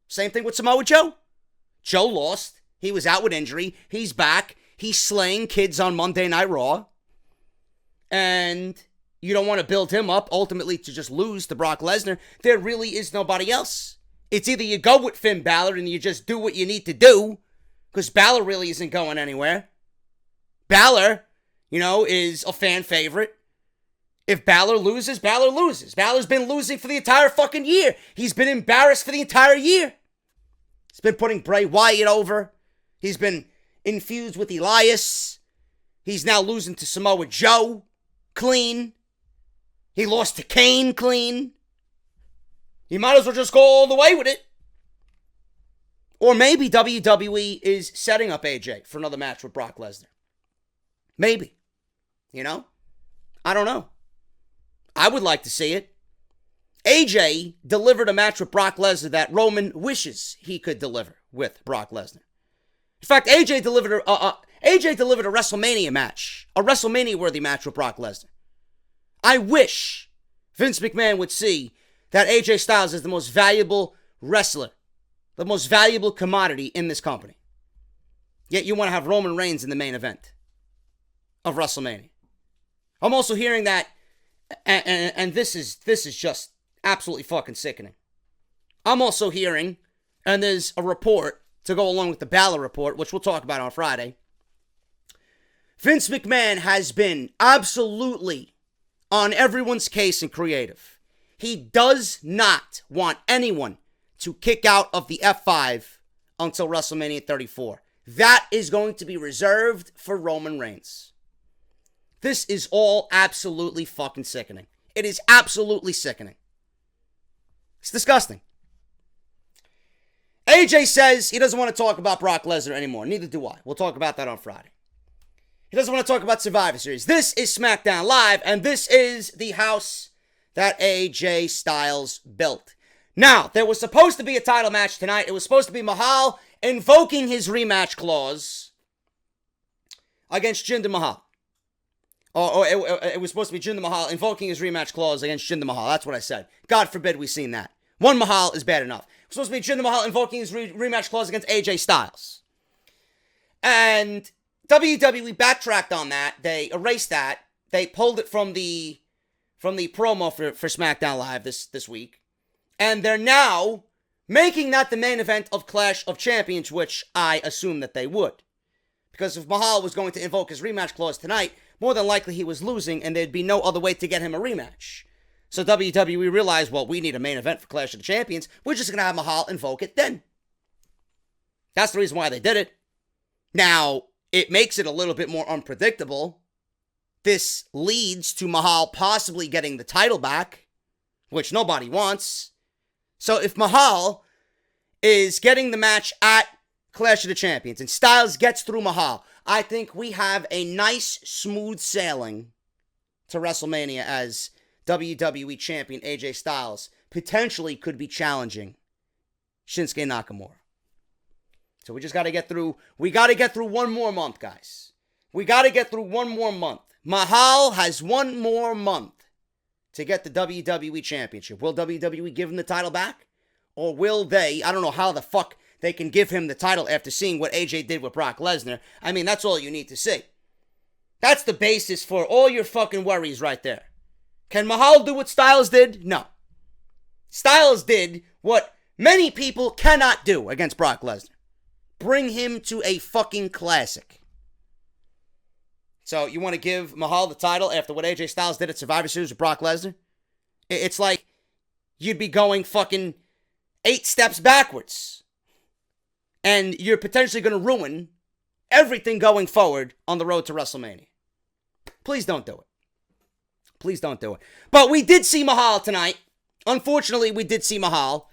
S1: Same thing with Samoa Joe. Joe lost. He was out with injury. He's back. He's slaying kids on Monday Night Raw. And you don't want to build him up ultimately to just lose to Brock Lesnar. There really is nobody else. It's either you go with Finn Balor and you just do what you need to do, because Balor really isn't going anywhere. Balor, is a fan favorite. If Balor loses, Balor loses. Balor's been losing for the entire fucking year. He's been embarrassed for the entire year. He's been putting Bray Wyatt over. He's been infused with Elias. He's now losing to Samoa Joe. Clean. He lost to Kane. Clean. He might as well just go all the way with it. Or maybe WWE is setting up AJ for another match with Brock Lesnar. Maybe. I don't know. I would like to see it. AJ delivered a match with Brock Lesnar that Roman wishes he could deliver with Brock Lesnar. In fact, AJ delivered a WrestleMania match, a WrestleMania-worthy match with Brock Lesnar. I wish Vince McMahon would see that AJ Styles is the most valuable wrestler the most valuable commodity in this company. Yet you want to have Roman Reigns in the main event of WrestleMania. I'm also hearing that, and this is just absolutely fucking sickening. I'm also hearing, and there's a report to go along with the Balor report, which we'll talk about on Friday. Vince McMahon has been absolutely on everyone's case in creative. He does not want anyone to kick out of the F5 until WrestleMania 34. That is going to be reserved for Roman Reigns. This is all absolutely fucking sickening. It is absolutely sickening. It's disgusting. AJ says he doesn't want to talk about Brock Lesnar anymore. Neither do I. We'll talk about that on Friday. He doesn't want to talk about Survivor Series. This is SmackDown Live, and this is the house that AJ Styles built. Now, there was supposed to be a title match tonight. It was supposed to be Mahal invoking his rematch clause against Jinder Mahal. It was supposed to be Jinder Mahal invoking his rematch clause against Jinder Mahal. That's what I said. God forbid we've seen that. One Mahal is bad enough. It was supposed to be Jinder Mahal invoking his rematch clause against AJ Styles. And WWE backtracked on that. They erased that. They pulled it from the promo for SmackDown Live this week. And they're now making that the main event of Clash of Champions, which I assume that they would. Because if Mahal was going to invoke his rematch clause tonight, more than likely he was losing, and there'd be no other way to get him a rematch. So WWE realized, well, we need a main event for Clash of the Champions. We're just going to have Mahal invoke it then. That's the reason why they did it. Now, it makes it a little bit more unpredictable. This leads to Mahal possibly getting the title back, which nobody wants. So if Mahal is getting the match at Clash of the Champions and Styles gets through Mahal, I think we have a nice, smooth sailing to WrestleMania as WWE Champion AJ Styles potentially could be challenging Shinsuke Nakamura. So we just got to get through. We got to get through one more month, guys. We got to get through one more month. Mahal has one more month to get the WWE Championship. Will WWE give him the title back? Or will they? I don't know how the fuck they can give him the title after seeing what AJ did with Brock Lesnar. I mean, that's all you need to see. That's the basis for all your fucking worries right there. Can Mahal do what Styles did? No. Styles did what many people cannot do against Brock Lesnar. Bring him to a fucking classic. So you want to give Mahal the title after what AJ Styles did at Survivor Series with Brock Lesnar? It's like you'd be going fucking 8 steps backwards. And you're potentially going to ruin everything going forward on the road to WrestleMania. Please don't do it. Please don't do it. But we did see Mahal tonight. Unfortunately, we did see Mahal.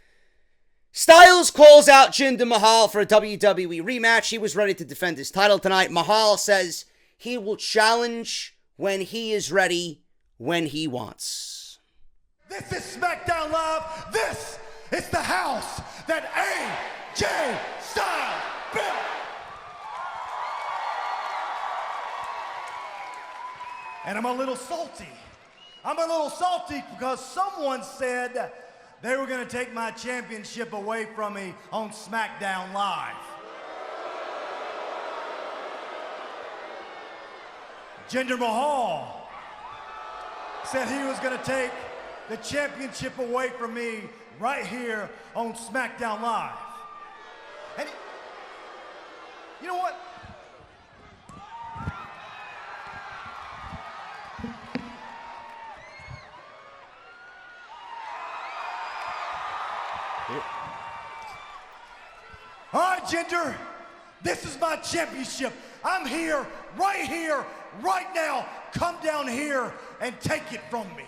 S1: Styles calls out Jinder Mahal for a WWE rematch. He was ready to defend his title tonight. Mahal says he will challenge when he is ready, when he wants.
S7: This is SmackDown Live. This is the house that AJ Styles built. And I'm a little salty. I'm a little salty because someone said they were going to take my championship away from me on SmackDown Live. Jinder Mahal said he was going to take the championship away from me right here on SmackDown Live. And you know what? All right, Jinder, this is my championship. I'm here, right now. Come down here and take it from me.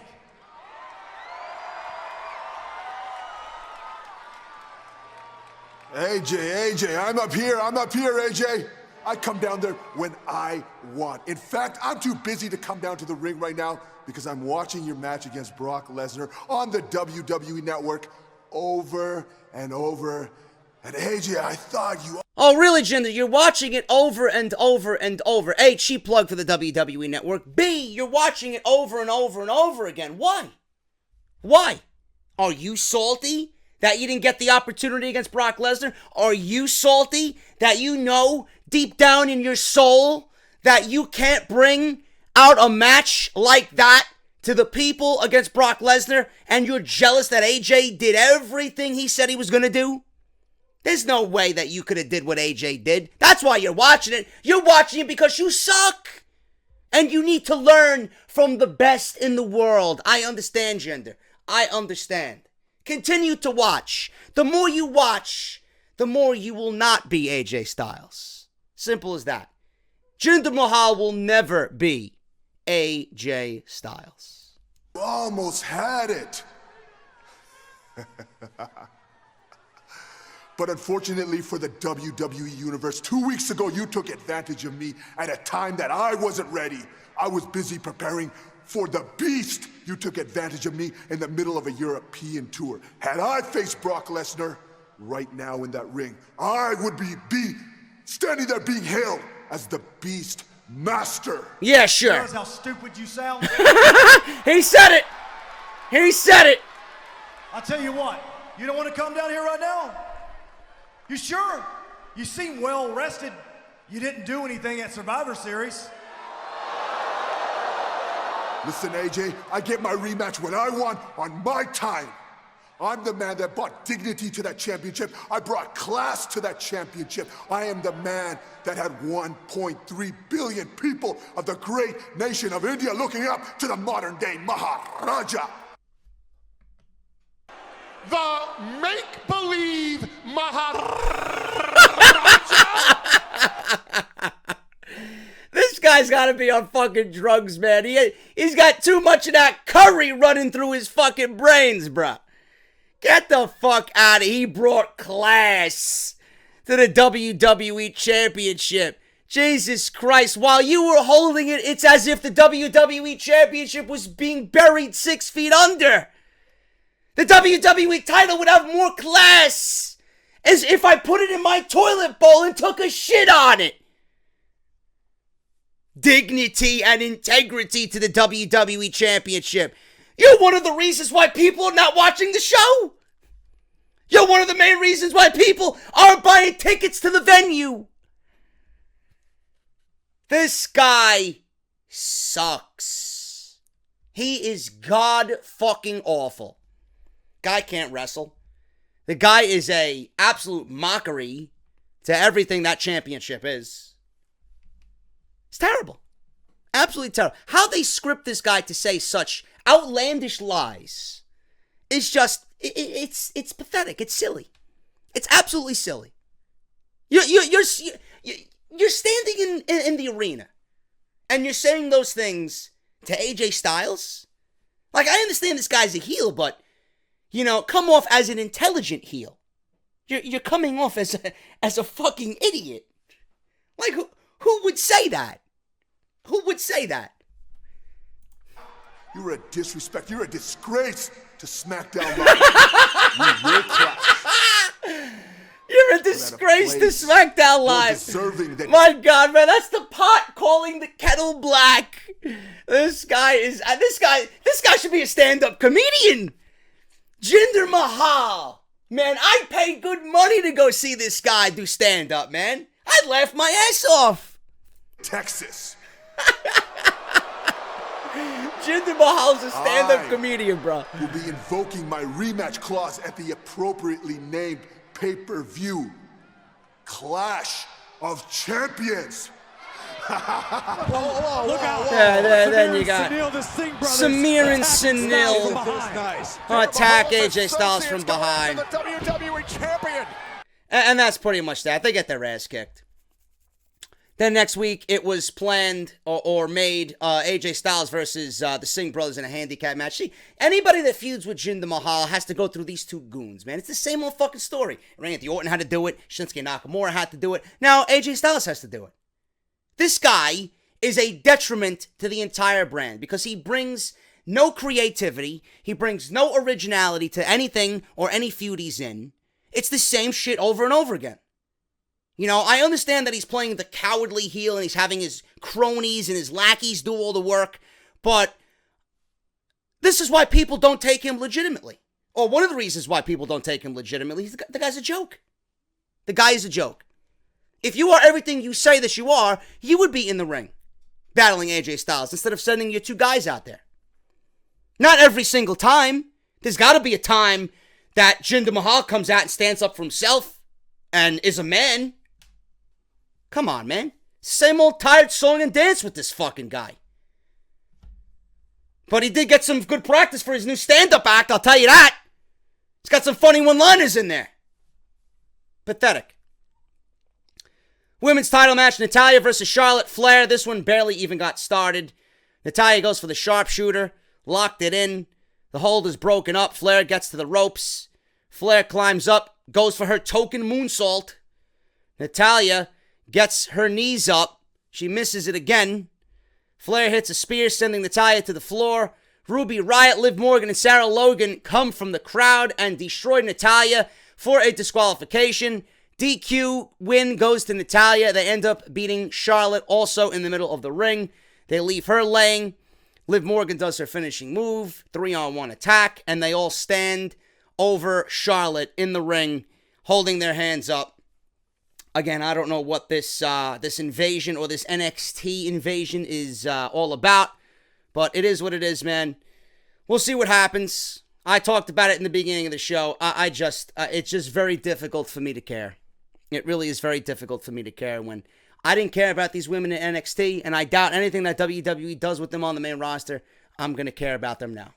S8: AJ, I'm up here, AJ. I come down there when I want. In fact, I'm too busy to come down to the ring right now because I'm watching your match against Brock Lesnar on the WWE Network over and over. And AJ, I thought you...
S1: Oh, really, Jinder? You're watching it over and over and over. A, cheap plug for the WWE Network. B, you're watching it over and over and over again. Why? Why? Are you salty that you didn't get the opportunity against Brock Lesnar? Are you salty that you know deep down in your soul that you can't bring out a match like that to the people against Brock Lesnar, and you're jealous that AJ did everything he said he was going to do? There's no way that you could have did what AJ did. That's why you're watching it. You're watching it because you suck. And you need to learn from the best in the world. I understand, Jinder. I understand. Continue to watch. The more you watch, the more you will not be AJ Styles. Simple as that. Jinder Mahal will never be AJ Styles.
S8: Almost had it. But unfortunately for the WWE Universe, 2 weeks ago you took advantage of me at a time that I wasn't ready. I was busy preparing for the Beast. You took advantage of me in the middle of a European tour. Had I faced Brock Lesnar right now in that ring, I would be standing there being hailed as the Beast Master.
S1: Yeah, sure.
S7: Notice how stupid you sound?
S1: He said it. He said it.
S7: I'll tell you what, you don't want to come down here right now? You sure? You seem well rested. You didn't do anything at Survivor Series.
S8: Listen, AJ, I get my rematch when I want, on my time. I'm the man that brought dignity to that championship. I brought class to that championship. I am the man that had 1.3 billion people of the great nation of India looking up to the modern-day Maharaja.
S2: The make-believe Maharaja.
S1: This guy's got to be on fucking drugs, man. He's got too much of that curry running through his fucking brains, bruh. Get the fuck out of here. He brought class to the WWE Championship. Jesus Christ, while you were holding it, it's as if the WWE Championship was being buried 6 feet under. The WWE title would have more class as if I put it in my toilet bowl and took a shit on it. Dignity and integrity to the WWE Championship. You're one of the reasons why people are not watching the show. You're one of the main reasons why people aren't buying tickets to the venue. This guy sucks. He is god fucking awful. Guy can't wrestle. The guy is a absolute mockery to everything that championship is. It's terrible. Absolutely terrible. How they script this guy to say such outlandish lies is just, it's pathetic. It's silly. It's absolutely silly. You're standing in the arena and you're saying those things to AJ Styles. Like, I understand this guy's a heel, but you know, come off as an intelligent heel. You're coming off as a fucking idiot. Like, who would say that? Who would say that?
S8: You're a disrespect. You're a disgrace to SmackDown Live. You will clash.
S1: You're a disgrace to SmackDown Live. My God, man, that's the pot calling the kettle black. This guy should be a stand-up comedian. Jinder Mahal. Man, I'd pay good money to go see this guy do stand-up, man. I'd laugh my ass off.
S8: Texas.
S1: Jinder Mahal's a stand-up comedian, bro.
S8: Will be invoking my rematch clause at the appropriately named pay-per-view. Clash of Champions.
S7: Look out.
S1: Then you got Samir and Sunil attack AJ Styles from behind.
S2: The WWE champion.
S1: And that's pretty much that. They get their ass kicked. Then next week, it was planned or made AJ Styles versus the Singh brothers in a handicap match. See, anybody that feuds with Jinder Mahal has to go through these two goons, man. It's the same old fucking story. Randy Orton had to do it. Shinsuke Nakamura had to do it. Now AJ Styles has to do it. This guy is a detriment to the entire brand because he brings no creativity. He brings no originality to anything or any feud he's in. It's the same shit over and over again. You know, I understand that he's playing the cowardly heel and he's having his cronies and his lackeys do all the work, but this is why people don't take him legitimately. Or one of the reasons why people don't take him legitimately is the guy's a joke. The guy is a joke. If you are everything you say that you are, you would be in the ring battling AJ Styles instead of sending your two guys out there. Not every single time. There's got to be a time that Jinder Mahal comes out and stands up for himself and is a man. Come on, man. Same old tired song and dance with this fucking guy. But he did get some good practice for his new stand-up act, I'll tell you that. He's got some funny one-liners in there. Pathetic. Women's title match, Natalya versus Charlotte Flair. This one barely even got started. Natalya goes for the sharpshooter, locked it in. The hold is broken up. Flair gets to the ropes. Flair climbs up, goes for her token moonsault. Natalya gets her knees up. She misses it again. Flair hits a spear, sending Natalya to the floor. Ruby Riott, Liv Morgan, and Sarah Logan come from the crowd and destroy Natalya for a disqualification. DQ win goes to Natalya. They end up beating Charlotte also in the middle of the ring. They leave her laying. Liv Morgan does her finishing move, 3-on-1 attack, and they all stand over Charlotte in the ring, holding their hands up. Again, I don't know what this invasion or this NXT invasion is all about, but it is what it is, man. We'll see what happens. I talked about it in the beginning of the show. It's just very difficult for me to care. It really is very difficult for me to care when I didn't care about these women in NXT, and I doubt anything that WWE does with them on the main roster, I'm going to care about them now.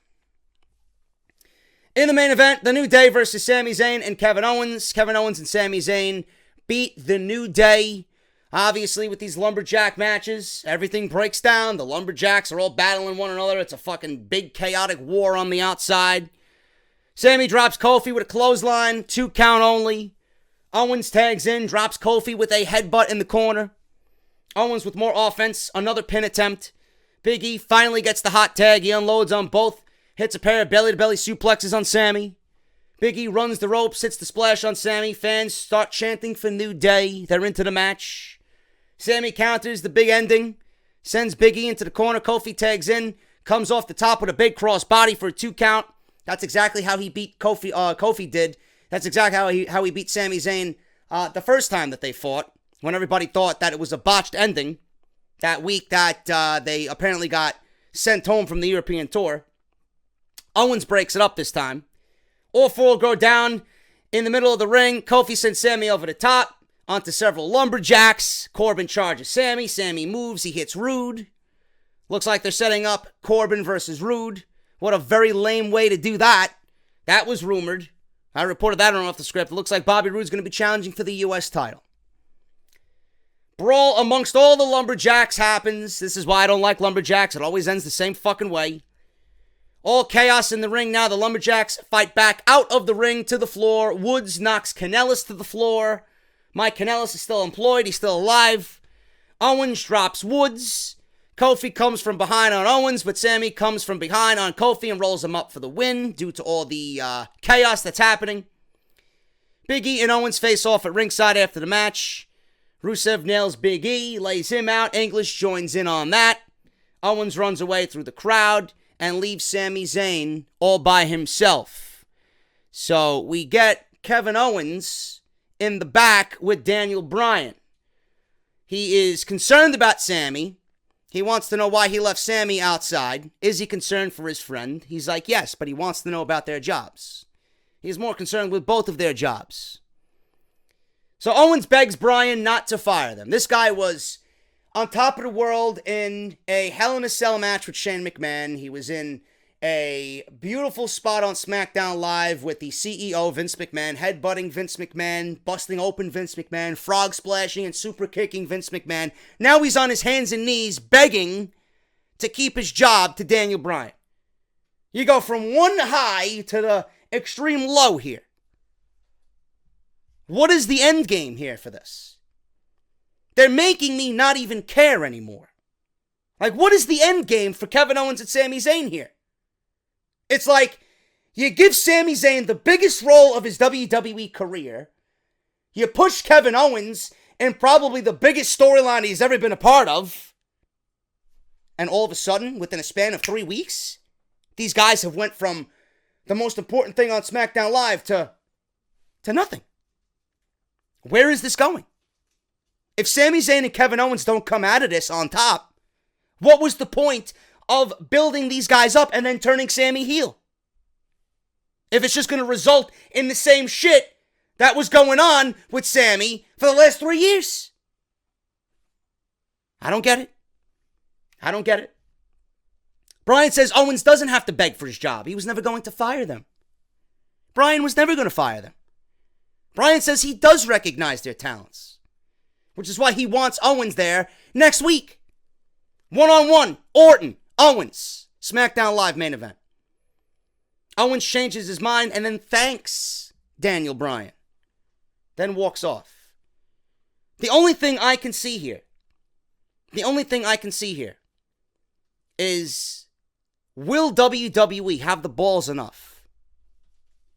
S1: In the main event, The New Day versus Sami Zayn and Kevin Owens. Kevin Owens and Sami Zayn beat The New Day. Obviously, with these lumberjack matches, everything breaks down. The lumberjacks are all battling one another. It's a fucking big chaotic war on the outside. Sami drops Kofi with a clothesline, 2 count only. Owens tags in, drops Kofi with a headbutt in the corner. Owens with more offense, another pin attempt. Big E finally gets the hot tag. He unloads on both, hits a pair of belly-to-belly suplexes on Sami. Big E runs the ropes, hits the splash on Sami. Fans start chanting for New Day. They're into the match. Sami counters the big ending, sends Big E into the corner. Kofi tags in, comes off the top with a big cross body for a 2 count. That's exactly how he beat Kofi. Kofi did. That's exactly how he beat Sami Zayn the first time that they fought, when everybody thought that it was a botched ending that week that they apparently got sent home from the European tour. Owens breaks it up this time. All 4 go down in the middle of the ring. Kofi sends Sami over the top onto several lumberjacks. Corbin charges Sami. Sami moves. He hits Rude. Looks like they're setting up Corbin versus Rude. What a very lame way to do that. That was rumored. I reported that on Off the Script. It looks like Bobby Roode's going to be challenging for the U.S. title. Brawl amongst all the lumberjacks happens. This is why I don't like lumberjacks. It always ends the same fucking way. All chaos in the ring now. The lumberjacks fight back out of the ring to the floor. Woods knocks Kanellis to the floor. Mike Kanellis is still employed. He's still alive. Owens drops Woods. Kofi comes from behind on Owens, but Sami comes from behind on Kofi and rolls him up for the win due to all the chaos that's happening. Big E and Owens face off at ringside after the match. Rusev nails Big E, lays him out. English joins in on that. Owens runs away through the crowd and leaves Sami Zayn all by himself. So we get Kevin Owens in the back with Daniel Bryan. He is concerned about Sami. He wants to know why he left Sami outside. Is he concerned for his friend? He's like, yes, but he wants to know about their jobs. He's more concerned with both of their jobs. So Owens begs Bryan not to fire them. This guy was on top of the world in a Hell in a Cell match with Shane McMahon. He was in a beautiful spot on SmackDown Live with the CEO, Vince McMahon, headbutting Vince McMahon, busting open Vince McMahon, frog splashing and super kicking Vince McMahon. Now he's on his hands and knees begging to keep his job to Daniel Bryan. You go from one high to the extreme low here. What is the end game here for this? They're making me not even care anymore. Like, what is the end game for Kevin Owens and Sami Zayn here? It's like, you give Sami Zayn the biggest role of his WWE career. You push Kevin Owens in probably the biggest storyline he's ever been a part of. And all of a sudden, within a span of 3 weeks, these guys have went from the most important thing on SmackDown Live to nothing. Where is this going? If Sami Zayn and Kevin Owens don't come out of this on top, what was the point of building these guys up and then turning Sami heel? If it's just going to result in the same shit that was going on with Sami for the last 3 years. I don't get it. I don't get it. Bryan says Owens doesn't have to beg for his job. He was never going to fire them. Bryan was never going to fire them. Bryan says he does recognize their talents, which is why he wants Owens there next week. One-on-one, Orton, Owens, SmackDown Live main event. Owens changes his mind and then thanks Daniel Bryan. Then walks off. The only thing I can see here is, will WWE have the balls enough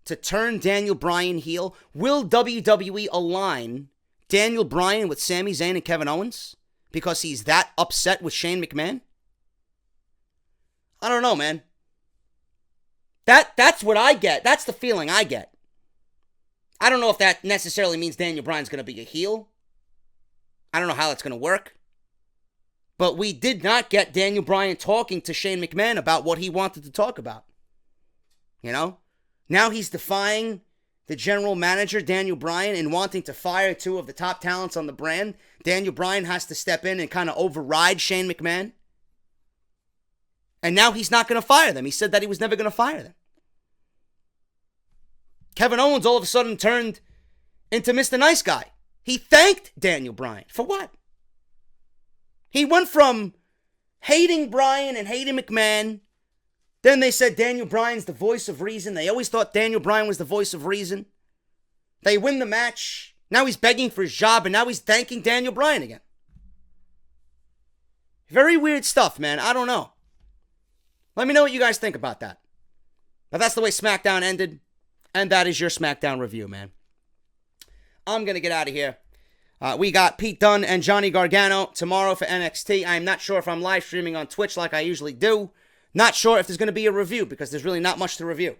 S1: to turn Daniel Bryan heel? Will WWE align Daniel Bryan with Sami Zayn and Kevin Owens because he's that upset with Shane McMahon? I don't know, man. That's what I get. That's the feeling I get. I don't know if that necessarily means Daniel Bryan's going to be a heel. I don't know how that's going to work. But we did not get Daniel Bryan talking to Shane McMahon about what he wanted to talk about. You know? Now he's defying the general manager, Daniel Bryan, and wanting to fire two of the top talents on the brand. Daniel Bryan has to step in and kind of override Shane McMahon. And now he's not going to fire them. He said that he was never going to fire them. Kevin Owens all of a sudden turned into Mr. Nice Guy. He thanked Daniel Bryan. For what? He went from hating Bryan and hating McMahon. Then they said Daniel Bryan's the voice of reason. They always thought Daniel Bryan was the voice of reason. They win the match. Now he's begging for his job, and now he's thanking Daniel Bryan again. Very weird stuff, man. I don't know. Let me know what you guys think about that. But that's the way SmackDown ended. And that is your SmackDown review, man. I'm going to get out of here. We got Pete Dunne and Johnny Gargano tomorrow for NXT. I'm not sure if I'm live streaming on Twitch like I usually do. Not sure if there's going to be a review because there's really not much to review.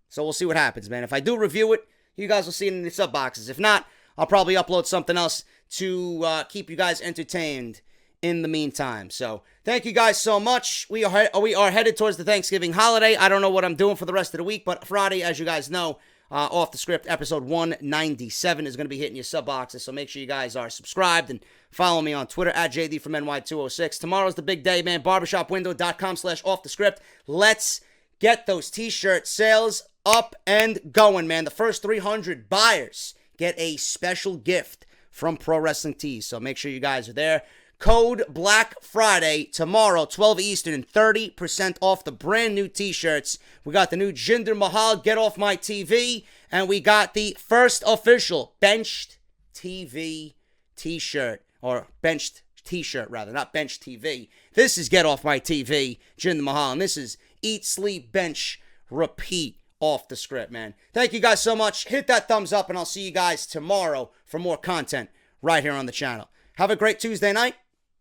S1: So we'll see what happens, man. If I do review it, you guys will see it in the sub boxes. If not, I'll probably upload something else to keep you guys entertained in the meantime. So thank you guys so much. We are headed towards the Thanksgiving holiday. I don't know what I'm doing for the rest of the week, but Friday, as you guys know, Off the Script, episode 197 is going to be hitting your sub boxes. So make sure you guys are subscribed and follow me on Twitter at JDFROMNY206. Tomorrow's the big day, man. Barbershopwindow.com/offthescript. Let's get those t-shirt sales up and going, man. The first 300 buyers get a special gift from Pro Wrestling Tees. So make sure you guys are there. Code Black Friday tomorrow, 12 Eastern, and 30% off the brand new t-shirts. We got the new Jinder Mahal Get Off My TV, and we got the first official Benched TV t-shirt, or Benched t-shirt rather, not Benched TV. This is Get Off My TV, Jinder Mahal, and this is Eat, Sleep, Bench, Repeat Off the Script, man. Thank you guys so much. Hit that thumbs up, and I'll see you guys tomorrow for more content right here on the channel. Have a great Tuesday night.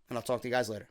S1: And I'll talk to you guys later.